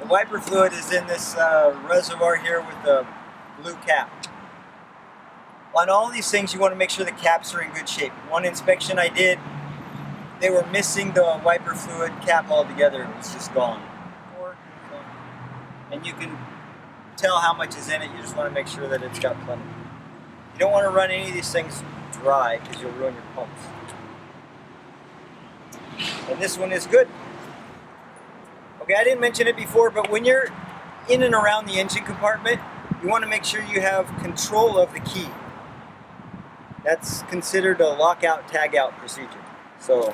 The wiper fluid is in this reservoir here with the blue cap. On all these things, you want to make sure the caps are in good shape. One inspection I did, they were missing the wiper fluid cap altogether. It was just gone. And you can tell how much is in it. You just want to make sure that it's got plenty. You don't want to run any of these things dry because you'll ruin your pumps. And this one is good. Okay, I didn't mention it before, but when you're in and around the engine compartment, you want to make sure you have control of the key. That's considered a lockout, tagout procedure. So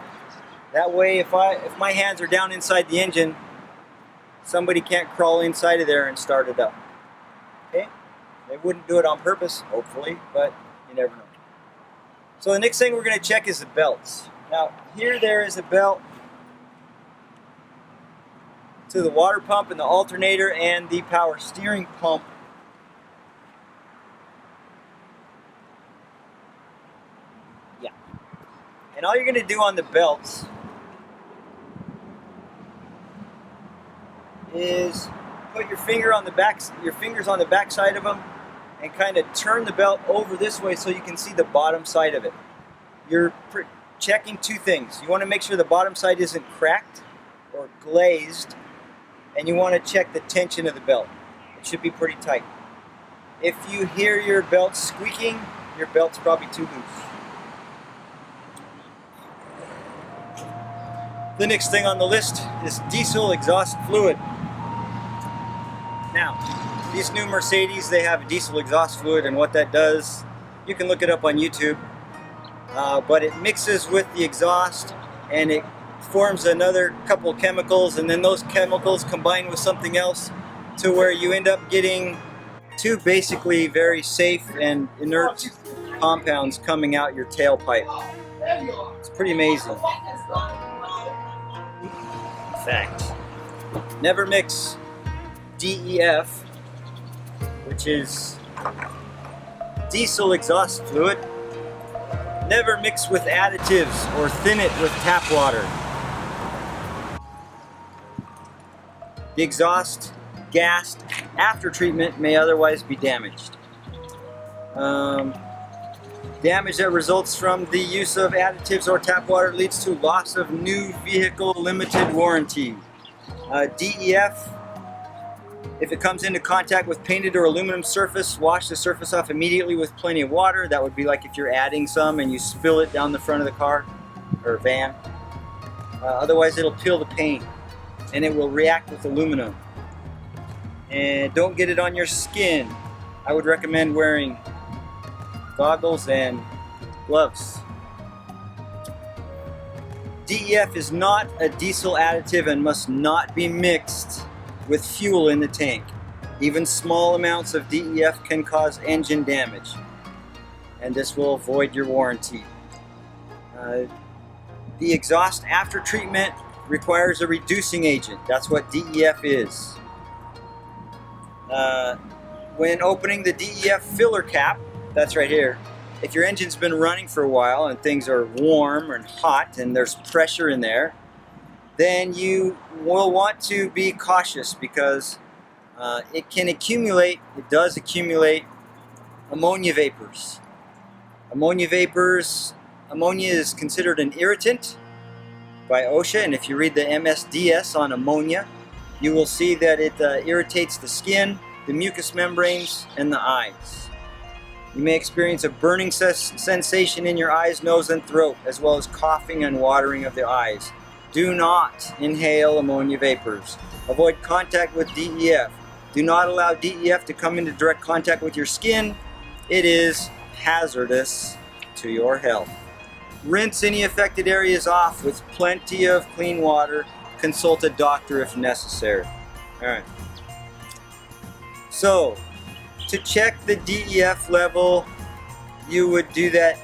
that way, if my hands are down inside the engine, somebody can't crawl inside of there and start it up. Okay? They wouldn't do it on purpose, hopefully, but you never know. So the next thing we're going to check is the belts. Now, here there is a belt to the water pump and the alternator and the power steering pump. Yeah. And all you're going to do on the belts is put your fingers on the back side of them and kind of turn the belt over this way so you can see the bottom side of it. You're checking two things. You want to make sure the bottom side isn't cracked or glazed, and you want to check the tension of the belt. It should be pretty tight. If you hear your belt squeaking, your belt's probably too loose. The next thing on the list is diesel exhaust fluid. Now, these new Mercedes, they have diesel exhaust fluid, and what that does, you can look it up on YouTube, but it mixes with the exhaust and it forms another couple chemicals, and then those chemicals combine with something else to where you end up getting two basically very safe and inert compounds coming out your tailpipe. It's pretty amazing. In fact, never mix DEF, which is diesel exhaust fluid. Never mix with additives or thin it with tap water. The exhaust gas after treatment may otherwise be damaged. Damage that results from the use of additives or tap water leads to loss of new vehicle limited warranty. DEF, if it comes into contact with painted or aluminum surface, wash the surface off immediately with plenty of water. That would be like if you're adding some and you spill it down the front of the car or van. Otherwise it'll peel the paint and it will react with aluminum. And don't get it on your skin. I would recommend wearing goggles and gloves. DEF is not a diesel additive and must not be mixed with fuel in the tank. Even small amounts of DEF can cause engine damage, and this will void your warranty. The exhaust after treatment requires a reducing agent. That's what DEF is. When opening the DEF filler cap, that's right here, if your engine's been running for a while and things are warm and hot and there's pressure in there, then you will want to be cautious because it does accumulate ammonia vapors. Ammonia is considered an irritant by OSHA, and if you read the MSDS on ammonia, you will see that it irritates the skin, the mucous membranes, and the eyes. You may experience a burning sensation in your eyes, nose, and throat, as well as coughing and watering of the eyes. Do not inhale ammonia vapors. Avoid contact with DEF. Do not allow DEF to come into direct contact with your skin. It is hazardous to your health. Rinse any affected areas off with plenty of clean water. Consult a doctor if necessary. Alright. So, to check the DEF level, you would do that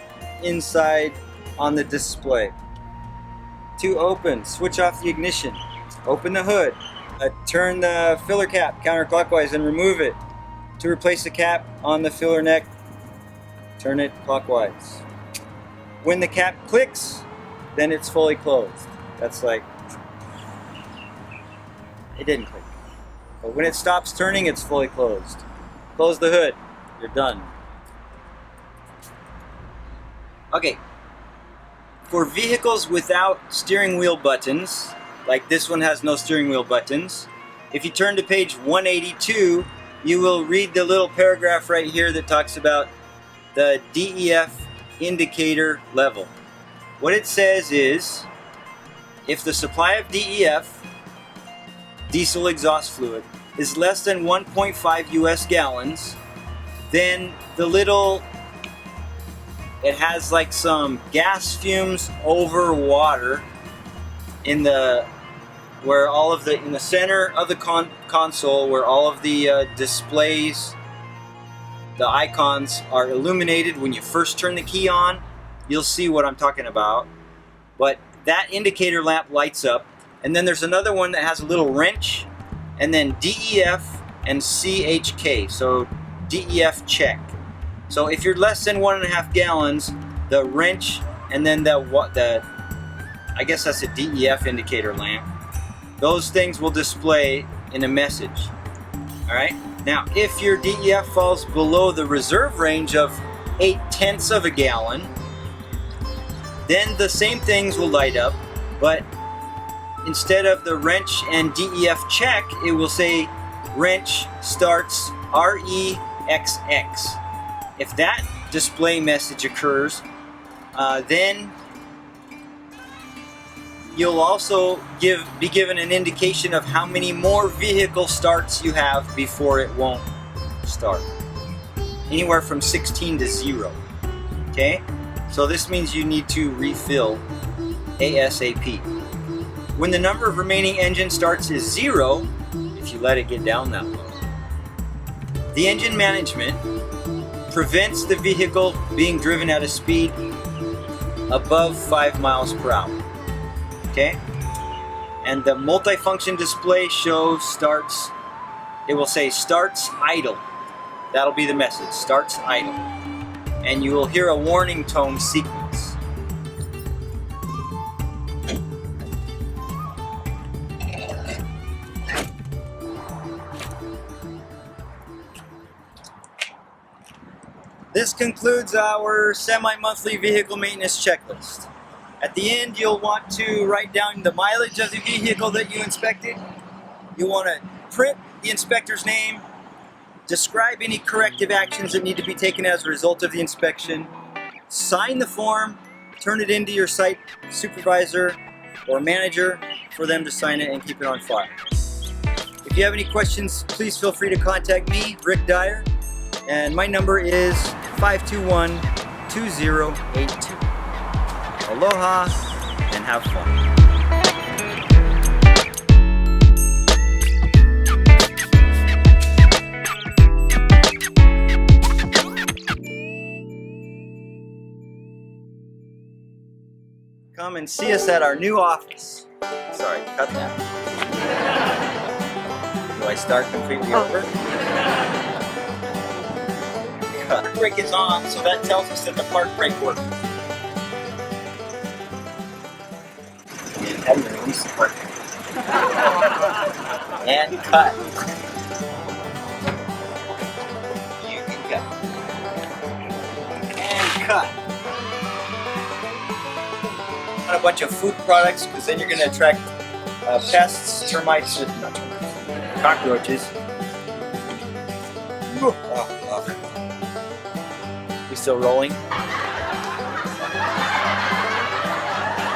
inside on the display. To open, switch off the ignition. Open the hood. Turn the filler cap counterclockwise and remove it. To replace the cap on the filler neck, turn it clockwise. When the cap clicks, then it's fully closed. That's like, it didn't click. But when it stops turning, it's fully closed. Close the hood. You're done. Okay. For vehicles without steering wheel buttons, like this one has no steering wheel buttons, if you turn to page 182, you will read the little paragraph right here that talks about the DEF indicator level. What it says is, if the supply of DEF, diesel exhaust fluid, is less than 1.5 US gallons, then the little, it has like some gas fumes over water in the, where all of the, in the center of the console, where all of the displays, the icons are illuminated when you first turn the key on. You'll see what I'm talking about. But that indicator lamp lights up, and then there's another one that has a little wrench, and then DEF and CHK, so DEF check. So if you're less than 1.5 gallons, the wrench and then the I guess that's a DEF indicator lamp, those things will display in a message. Alright? Now, if your DEF falls below the reserve range of 0.8 of a gallon, then the same things will light up, but instead of the wrench and DEF check, it will say wrench starts REXX. If that display message occurs, then you'll also be given an indication of how many more vehicle starts you have before it won't start. Anywhere from 16 to 0. Okay? So this means you need to refill ASAP. When the number of remaining engine starts is 0, if you let it get down that low, the engine management prevents the vehicle being driven at a speed above 5 miles per hour. Okay? And the multifunction display shows starts, it will say starts idle. That'll be the message, starts idle. And you will hear a warning tone sequence. This concludes our semi-monthly vehicle maintenance checklist. At the end, you'll want to write down the mileage of the vehicle that you inspected. You want to print the inspector's name, describe any corrective actions that need to be taken as a result of the inspection, sign the form, turn it into your site supervisor or manager for them to sign it and keep it on file. If you have any questions, please feel free to contact me, Rick Dyer, and my number is 521-2082. Aloha and have fun. Come and see us at our new office. Sorry, cut that. Do I start completely over? Park brake is on, so that tells us that the park brake works. And how do you release the park brake? And cut. You can cut. And cut. A bunch of food products, because then you're going to attract pests, termites, not termites, cockroaches. We still rolling?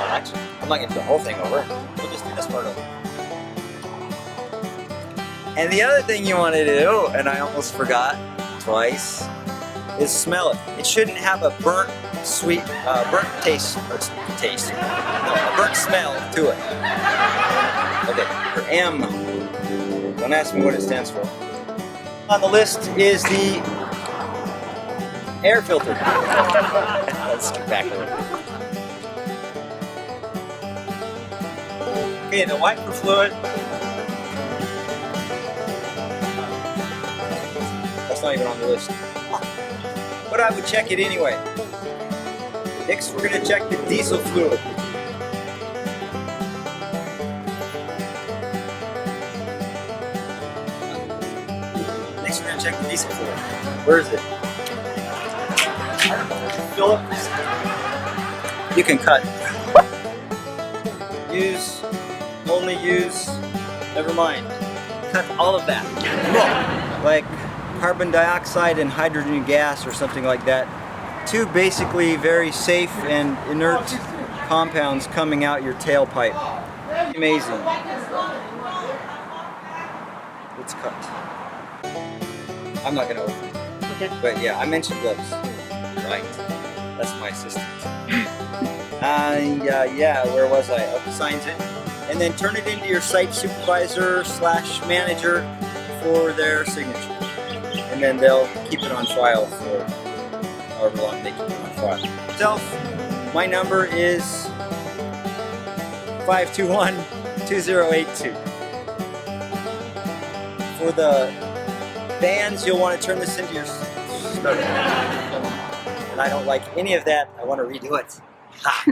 Actually, I'm not going to do the whole thing over. We'll just do this part over. And the other thing you want to do, and I almost forgot twice, is smell it. It shouldn't have a burnt, sweet, burnt taste, or taste. No, a burnt smell to it. Okay, for M. Don't ask me what it stands for. On the list is the air filter. Let's get back over. Okay, the wiper fluid. That's not even on the list. But I would check it anyway. Next, we're going to check the diesel fluid. to check the diesel fluid. Where is it? Philip, you can cut. Only use, never mind. Cut all of that. Like carbon dioxide and hydrogen gas or something like that. Two basically very safe and inert compounds coming out your tailpipe. Amazing. Let's cut. I'm not gonna open it. Okay. But yeah, I mentioned gloves. Right. That's my assistant. And yeah, where was I? Oh, signs it. And then turn it into your site supervisor / manager for their signature. And then they'll keep it on file for however long they keep it on file. Myself, my number is 521-2082. For the bands, you'll want to turn this into your starter. And I don't like any of that. I want to redo it. Ha!